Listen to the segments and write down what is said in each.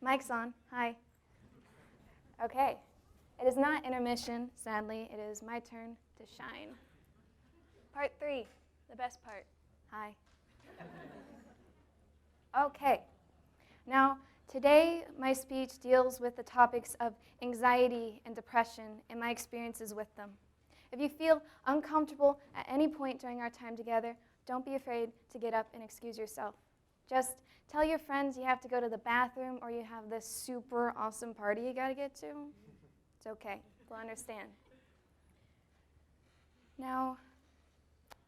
Mic's on. Hi. Okay. It is not intermission, sadly. It is my turn to shine. Part 3, the best part. Hi. Okay. Now, today my speech deals with the topics of anxiety and depression and my experiences with them. If you feel uncomfortable at any point during our time together, don't be afraid to get up and excuse yourself. Just tell your friends you have to go to the bathroom or you have this super awesome party you gotta get to. It's okay, they'll understand. Now,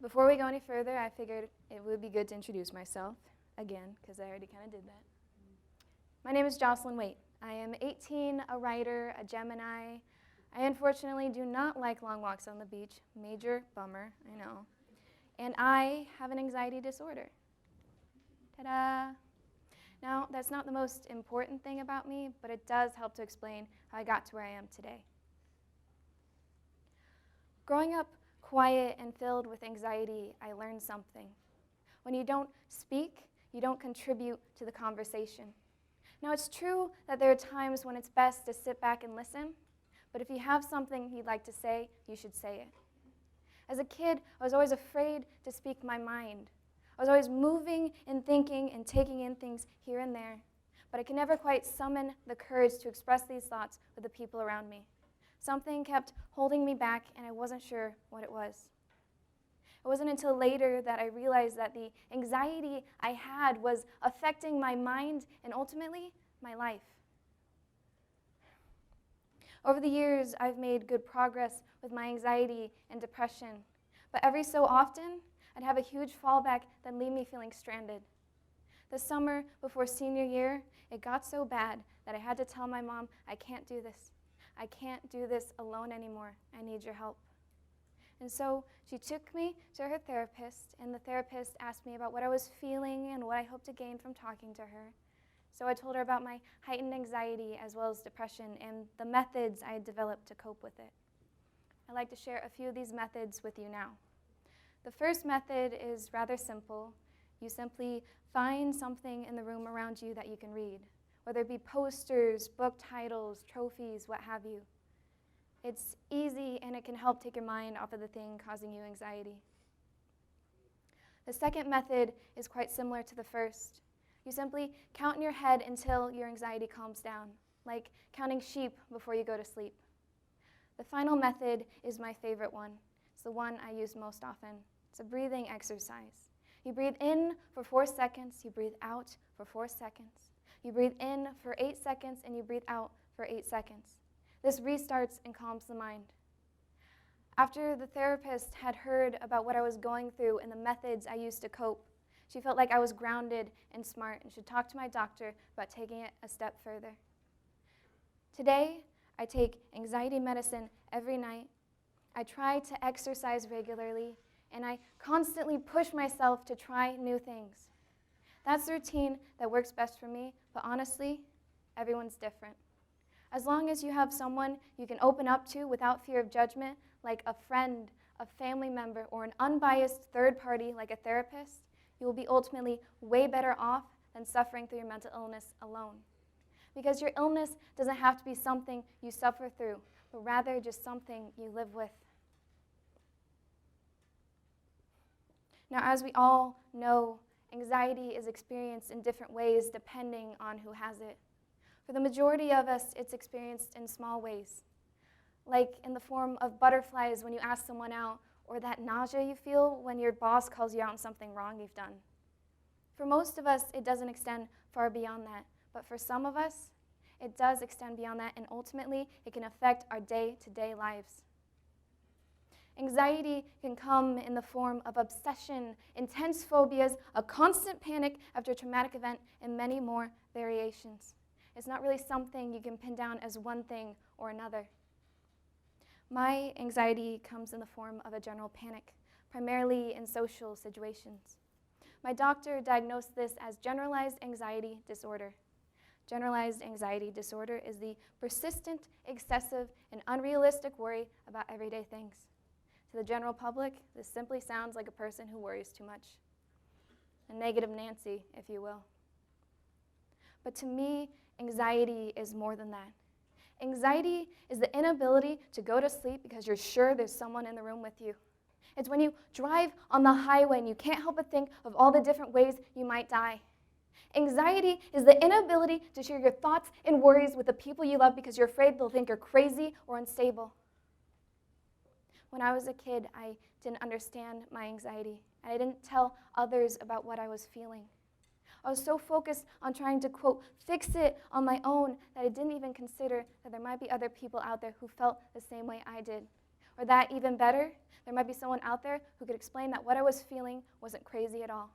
before we go any further, I figured it would be good to introduce myself again, because I already kind of did that. My name is Jocelyn Waite. I am 18, a writer, a Gemini. I unfortunately do not like long walks on the beach. Major bummer, I know. And I have an anxiety disorder. Ta-da! Now, that's not the most important thing about me, but it does help to explain how I got to where I am today. Growing up quiet and filled with anxiety, I learned something. When you don't speak, you don't contribute to the conversation. Now, it's true that there are times when it's best to sit back and listen, but if you have something you'd like to say, you should say it. As a kid, I was always afraid to speak my mind. I was always moving and thinking and taking in things here and there, but I could never quite summon the courage to express these thoughts with the people around me. Something kept holding me back, and I wasn't sure what it was. It wasn't until later that I realized that the anxiety I had was affecting my mind and ultimately my life. Over the years, I've made good progress with my anxiety and depression, but every so often, I'd have a huge fallback that leave me feeling stranded. The summer before senior year, it got so bad that I had to tell my mom, I can't do this. I can't do this alone anymore. I need your help. And so she took me to her therapist, and the therapist asked me about what I was feeling and what I hoped to gain from talking to her. So I told her about my heightened anxiety as well as depression and the methods I had developed to cope with it. I'd like to share a few of these methods with you now. The first method is rather simple. You simply find something in the room around you that you can read, whether it be posters, book titles, trophies, what have you. It's easy and it can help take your mind off of the thing causing you anxiety. The second method is quite similar to the first. You simply count in your head until your anxiety calms down, like counting sheep before you go to sleep. The final method is my favorite one. It's the one I use most often. It's a breathing exercise. You breathe in for 4 seconds, you breathe out for 4 seconds. You breathe in for 8 seconds, and you breathe out for 8 seconds. This restarts and calms the mind. After the therapist had heard about what I was going through and the methods I used to cope, she felt like I was grounded and smart and should talk to my doctor about taking it a step further. Today, I take anxiety medicine every night. I try to exercise regularly, and I constantly push myself to try new things. That's the routine that works best for me, but honestly, everyone's different. As long as you have someone you can open up to without fear of judgment, like a friend, a family member, or an unbiased third party like a therapist, you will be ultimately way better off than suffering through your mental illness alone. Because your illness doesn't have to be something you suffer through, but rather just something you live with. Now, as we all know, anxiety is experienced in different ways depending on who has it. For the majority of us, it's experienced in small ways, like in the form of butterflies when you ask someone out, or that nausea you feel when your boss calls you out on something wrong you've done. For most of us, it doesn't extend far beyond that, but for some of us, it does extend beyond that, and ultimately, it can affect our day-to-day lives. Anxiety can come in the form of obsession, intense phobias, a constant panic after a traumatic event, and many more variations. It's not really something you can pin down as one thing or another. My anxiety comes in the form of a general panic, primarily in social situations. My doctor diagnosed this as generalized anxiety disorder. Generalized anxiety disorder is the persistent, excessive, and unrealistic worry about everyday things. To the general public, this simply sounds like a person who worries too much. A negative Nancy, if you will. But to me, Anxiety is more than that. Anxiety is the inability to go to sleep because you're sure there's someone in the room with you. It's when you drive on the highway and you can't help but think of all the different ways you might die. Anxiety is the inability to share your thoughts and worries with the people you love because you're afraid they'll think you're crazy or unstable. When I was a kid, I didn't understand my anxiety, and I didn't tell others about what I was feeling. I was so focused on trying to, quote, fix it on my own that I didn't even consider that there might be other people out there who felt the same way I did. Or that, even better, there might be someone out there who could explain that what I was feeling wasn't crazy at all.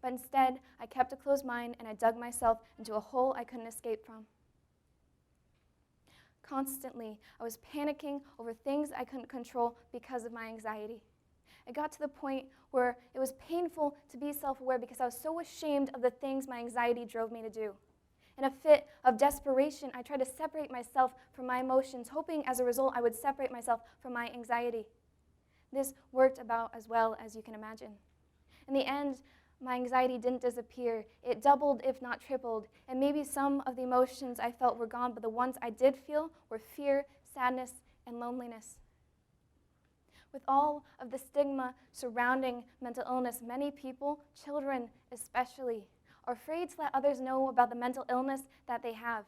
But instead, I kept a closed mind and I dug myself into a hole I couldn't escape from. Constantly, I was panicking over things I couldn't control because of my anxiety. It got to the point where it was painful to be self-aware because I was so ashamed of the things my anxiety drove me to do. In a fit of desperation, I tried to separate myself from my emotions, hoping as a result I would separate myself from my anxiety. This worked about as well as you can imagine. In the end, my anxiety didn't disappear. It doubled, if not tripled, and maybe some of the emotions I felt were gone, but the ones I did feel were fear, sadness, and loneliness. With all of the stigma surrounding mental illness, many people, children especially, are afraid to let others know about the mental illness that they have.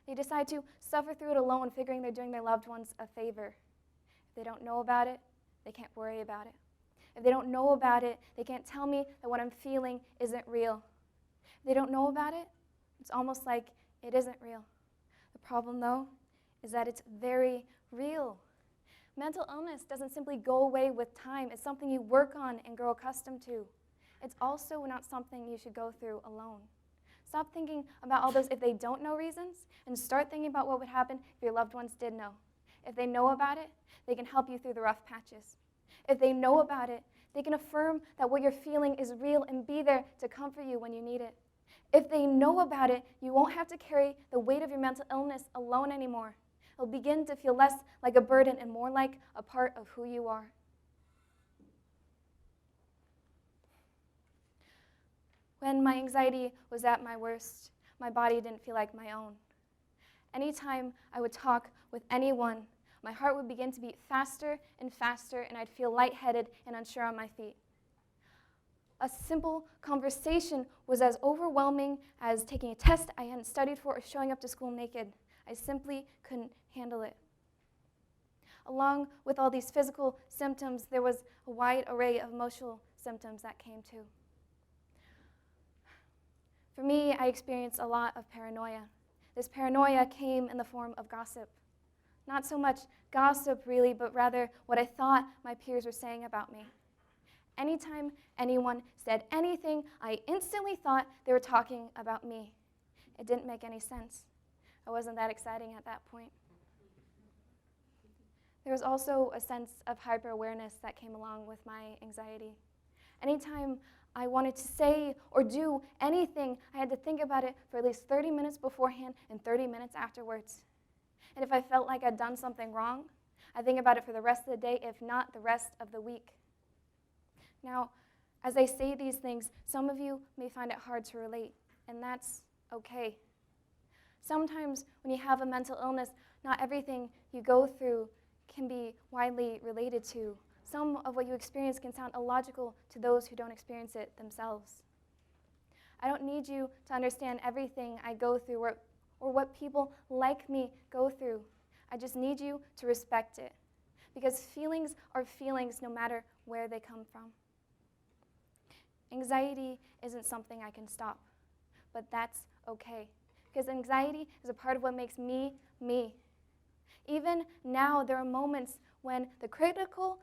They decide to suffer through it alone, figuring they're doing their loved ones a favor. If they don't know about it, they can't worry about it. If they don't know about it, they can't tell me that what I'm feeling isn't real. If they don't know about it, it's almost like it isn't real. The problem, though, is that it's very real. Mental illness doesn't simply go away with time. It's something you work on and grow accustomed to. It's also not something you should go through alone. Stop thinking about all those if they don't know reasons and start thinking about what would happen if your loved ones did know. If they know about it, they can help you through the rough patches. If they know about it, they can affirm that what you're feeling is real and be there to comfort you when you need it. If they know about it, you won't have to carry the weight of your mental illness alone anymore. It'll begin to feel less like a burden and more like a part of who you are. When my anxiety was at my worst, my body didn't feel like my own. Anytime I would talk with anyone, my heart would begin to beat faster and faster, and I'd feel lightheaded and unsure on my feet. A simple conversation was as overwhelming as taking a test I hadn't studied for or showing up to school naked. I simply couldn't handle it. Along with all these physical symptoms, there was a wide array of emotional symptoms that came too. For me, I experienced a lot of paranoia. This paranoia came in the form of gossip. Not so much gossip, really, but rather what I thought my peers were saying about me. Anytime anyone said anything, I instantly thought they were talking about me. It didn't make any sense. I wasn't that exciting at that point. There was also a sense of hyper-awareness that came along with my anxiety. Anytime I wanted to say or do anything, I had to think about it for at least 30 minutes beforehand and 30 minutes afterwards. And if I felt like I'd done something wrong, I'd think about it for the rest of the day, if not the rest of the week. Now, as I say these things, some of you may find it hard to relate, and that's okay. Sometimes when you have a mental illness, not everything you go through can be widely related to. Some of what you experience can sound illogical to those who don't experience it themselves. I don't need you to understand everything I go through or what people like me go through. I just need you to respect it, because feelings are feelings no matter where they come from. Anxiety isn't something I can stop, but that's okay, because anxiety is a part of what makes me, me. Even now, there are moments when the critical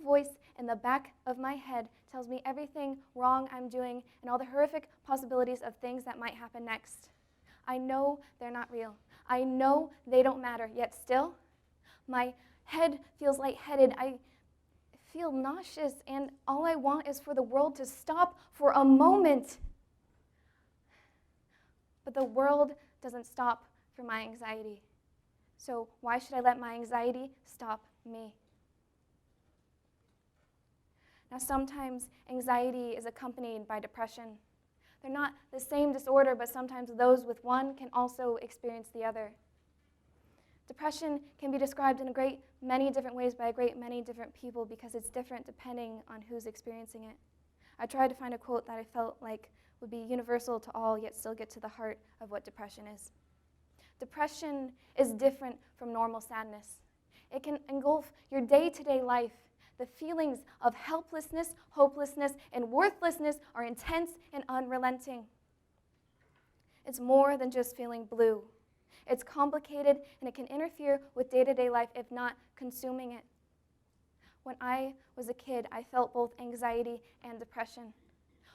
voice in the back of my head tells me everything wrong I'm doing and all the horrific possibilities of things that might happen next. I know they're not real. I know they don't matter, yet still, my head feels lightheaded. I feel nauseous, and all I want is for the world to stop for a moment. But the world doesn't stop for my anxiety. So why should I let my anxiety stop me? Now, sometimes anxiety is accompanied by depression. They're not the same disorder, but sometimes those with one can also experience the other. Depression can be described in a great many different ways by a great many different people because it's different depending on who's experiencing it. I tried to find a quote that I felt like would be universal to all, yet still get to the heart of what depression is. Depression is different from normal sadness. It can engulf your day-to-day life. The feelings of helplessness, hopelessness, and worthlessness are intense and unrelenting. It's more than just feeling blue. It's complicated, and it can interfere with day-to-day life if not consuming it. When I was a kid, I felt both anxiety and depression.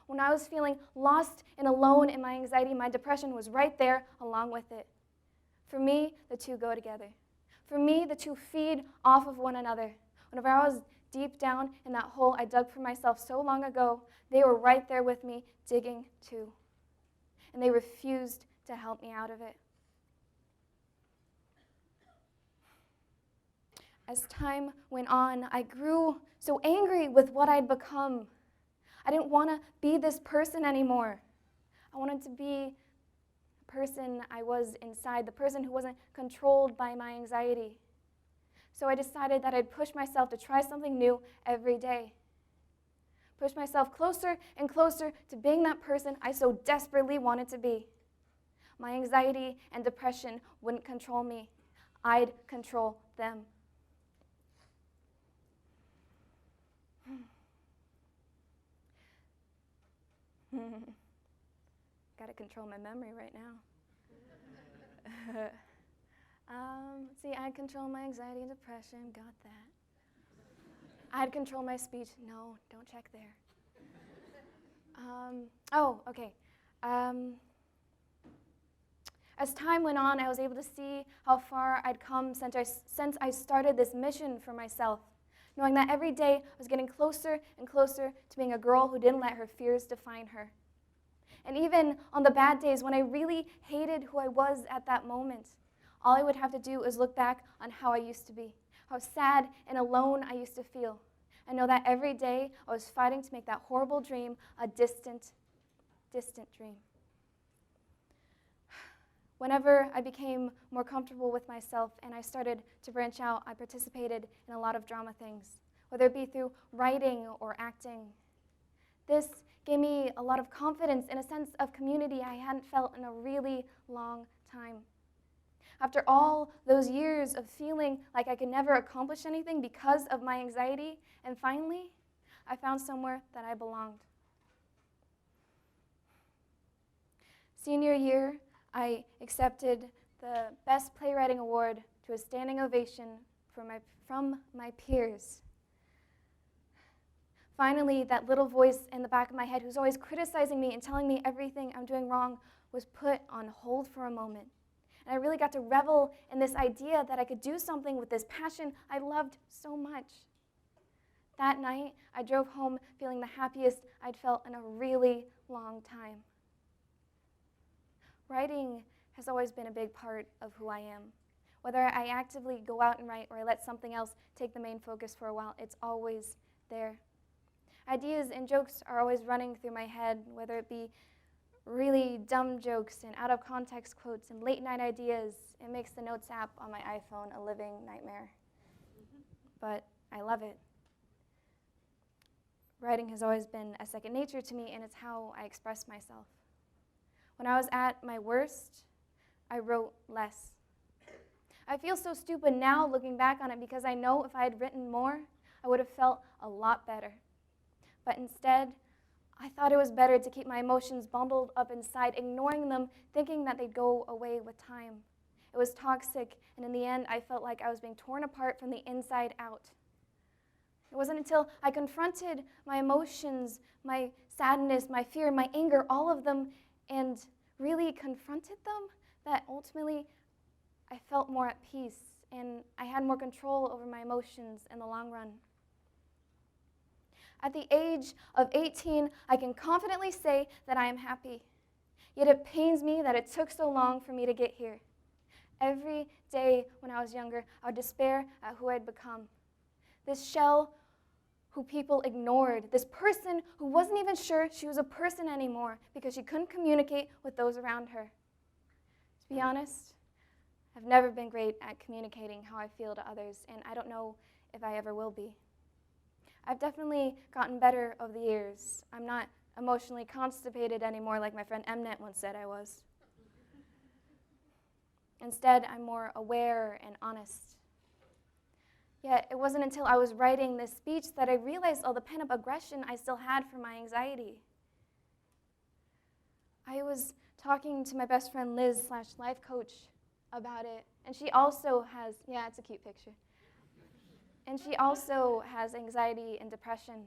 When I was feeling lost and alone in my anxiety, my depression was right there along with it. For me, the two go together. For me, the two feed off of one another. Whenever I was deep down in that hole I dug for myself so long ago, they were right there with me, digging too. And they refused to help me out of it. As time went on, I grew so angry with what I'd become. I didn't want to be this person anymore. I wanted to be the person I was inside, the person who wasn't controlled by my anxiety. So I decided that I'd push myself to try something new every day. Push myself closer and closer to being that person I so desperately wanted to be. My anxiety and depression wouldn't control me. I'd control them. Gotta control my memory right now. See, I'd control my anxiety and depression, got that. I'd control my speech, no, don't check there. Okay. As time went on, I was able to see how far I'd come since I started this mission for myself, knowing that every day I was getting closer and closer to being a girl who didn't let her fears define her. And even on the bad days when I really hated who I was at that moment, all I would have to do is look back on how I used to be, how sad and alone I used to feel, and know that every day I was fighting to make that horrible dream a distant, distant dream. Whenever I became more comfortable with myself and I started to branch out, I participated in a lot of drama things, whether it be through writing or acting. This gave me a lot of confidence and a sense of community I hadn't felt in a really long time. After all those years of feeling like I could never accomplish anything because of my anxiety, and finally, I found somewhere that I belonged. Senior year, I accepted the Best Playwriting Award to a standing ovation from my peers. Finally, that little voice in the back of my head who's always criticizing me and telling me everything I'm doing wrong was put on hold for a moment. And I really got to revel in this idea that I could do something with this passion I loved so much. That night, I drove home feeling the happiest I'd felt in a really long time. Writing has always been a big part of who I am. Whether I actively go out and write or I let something else take the main focus for a while, it's always there. Ideas and jokes are always running through my head, whether it be really dumb jokes and out-of-context quotes and late-night ideas. It makes the Notes app on my iPhone a living nightmare. But I love it. Writing has always been a second nature to me, and it's how I express myself. When I was at my worst, I wrote less. I feel so stupid now looking back on it because I know if I had written more, I would have felt a lot better. But instead, I thought it was better to keep my emotions bundled up inside, ignoring them, thinking that they'd go away with time. It was toxic, and in the end, I felt like I was being torn apart from the inside out. It wasn't until I confronted my emotions, my sadness, my fear, my anger, all of them, and really confronted them, that ultimately I felt more at peace and I had more control over my emotions in the long run. At the age of 18, I can confidently say that I am happy. Yet it pains me that it took so long for me to get here. Every day when I was younger, I would despair at who I'd become. This shell who people ignored, this person who wasn't even sure she was a person anymore because she couldn't communicate with those around her. To be honest, I've never been great at communicating how I feel to others, and I don't know if I ever will be. I've definitely gotten better over the years. I'm not emotionally constipated anymore like my friend Mnet once said I was. Instead, I'm more aware and honest. Yet, it wasn't until I was writing this speech that I realized all the pent-up aggression I still had for my anxiety. I was talking to my best friend Liz/life coach about it, and she also has, yeah, it's a cute picture. And she also has anxiety and depression.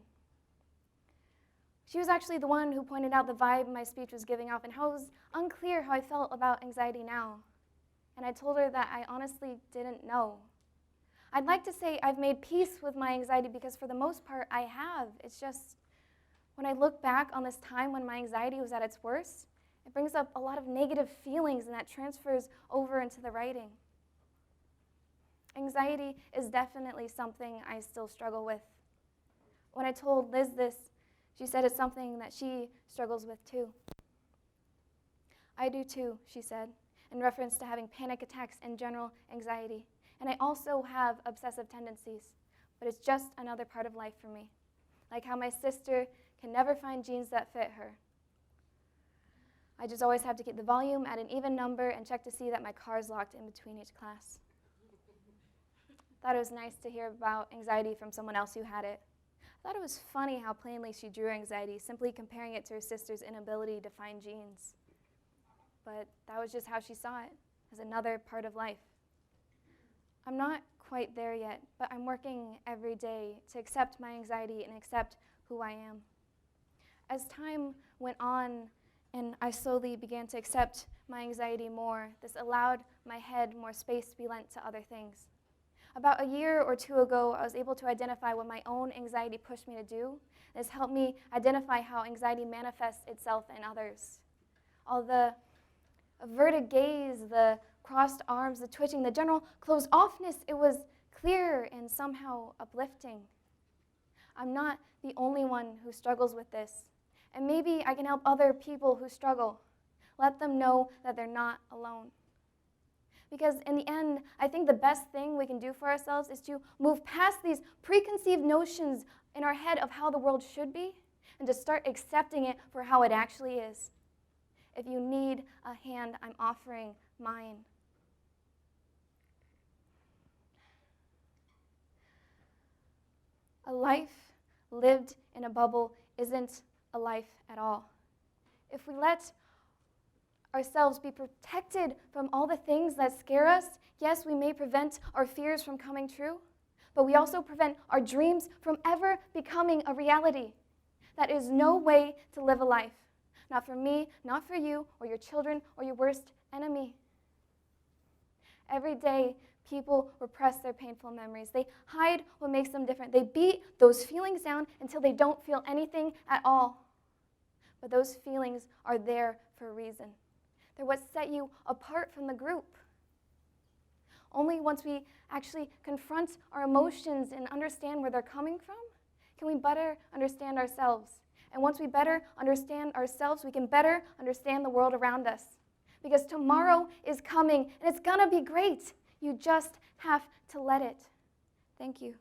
She was actually the one who pointed out the vibe my speech was giving off and how it was unclear how I felt about anxiety now. And I told her that I honestly didn't know. I'd like to say I've made peace with my anxiety because for the most part I have. It's just when I look back on this time when my anxiety was at its worst, it brings up a lot of negative feelings and that transfers over into the writing. Anxiety is definitely something I still struggle with. When I told Liz this, she said it's something that she struggles with too. I do too, she said, in reference to having panic attacks and general anxiety. And I also have obsessive tendencies, but it's just another part of life for me. Like how my sister can never find jeans that fit her. I just always have to keep the volume at an even number and check to see that my car's locked in between each class. Thought it was nice to hear about anxiety from someone else who had it. I thought it was funny how plainly she drew anxiety, simply comparing it to her sister's inability to find jeans. But that was just how she saw it, as another part of life. I'm not quite there yet, but I'm working every day to accept my anxiety and accept who I am. As time went on and I slowly began to accept my anxiety more, this allowed my head more space to be lent to other things. About a year or two ago, I was able to identify what my own anxiety pushed me to do. This helped me identify how anxiety manifests itself in others. All the averted gaze, the crossed arms, the twitching, the general closed offness, it was clear and somehow uplifting. I'm not the only one who struggles with this, and maybe I can help other people who struggle. Let them know that they're not alone. Because in the end, I think the best thing we can do for ourselves is to move past these preconceived notions in our head of how the world should be and to start accepting it for how it actually is. If you need a hand, I'm offering mine. A life lived in a bubble isn't a life at all. If we let ourselves be protected from all the things that scare us, yes, we may prevent our fears from coming true, but we also prevent our dreams from ever becoming a reality. That is no way to live a life. Not for me, not for you, or your children, or your worst enemy. Every day, people repress their painful memories. They hide what makes them different. They beat those feelings down until they don't feel anything at all. But those feelings are there for a reason. They're what set you apart from the group. Only once we actually confront our emotions and understand where they're coming from, can we better understand ourselves. And once we better understand ourselves, we can better understand the world around us. Because tomorrow is coming, and it's gonna be great. You just have to let it. Thank you.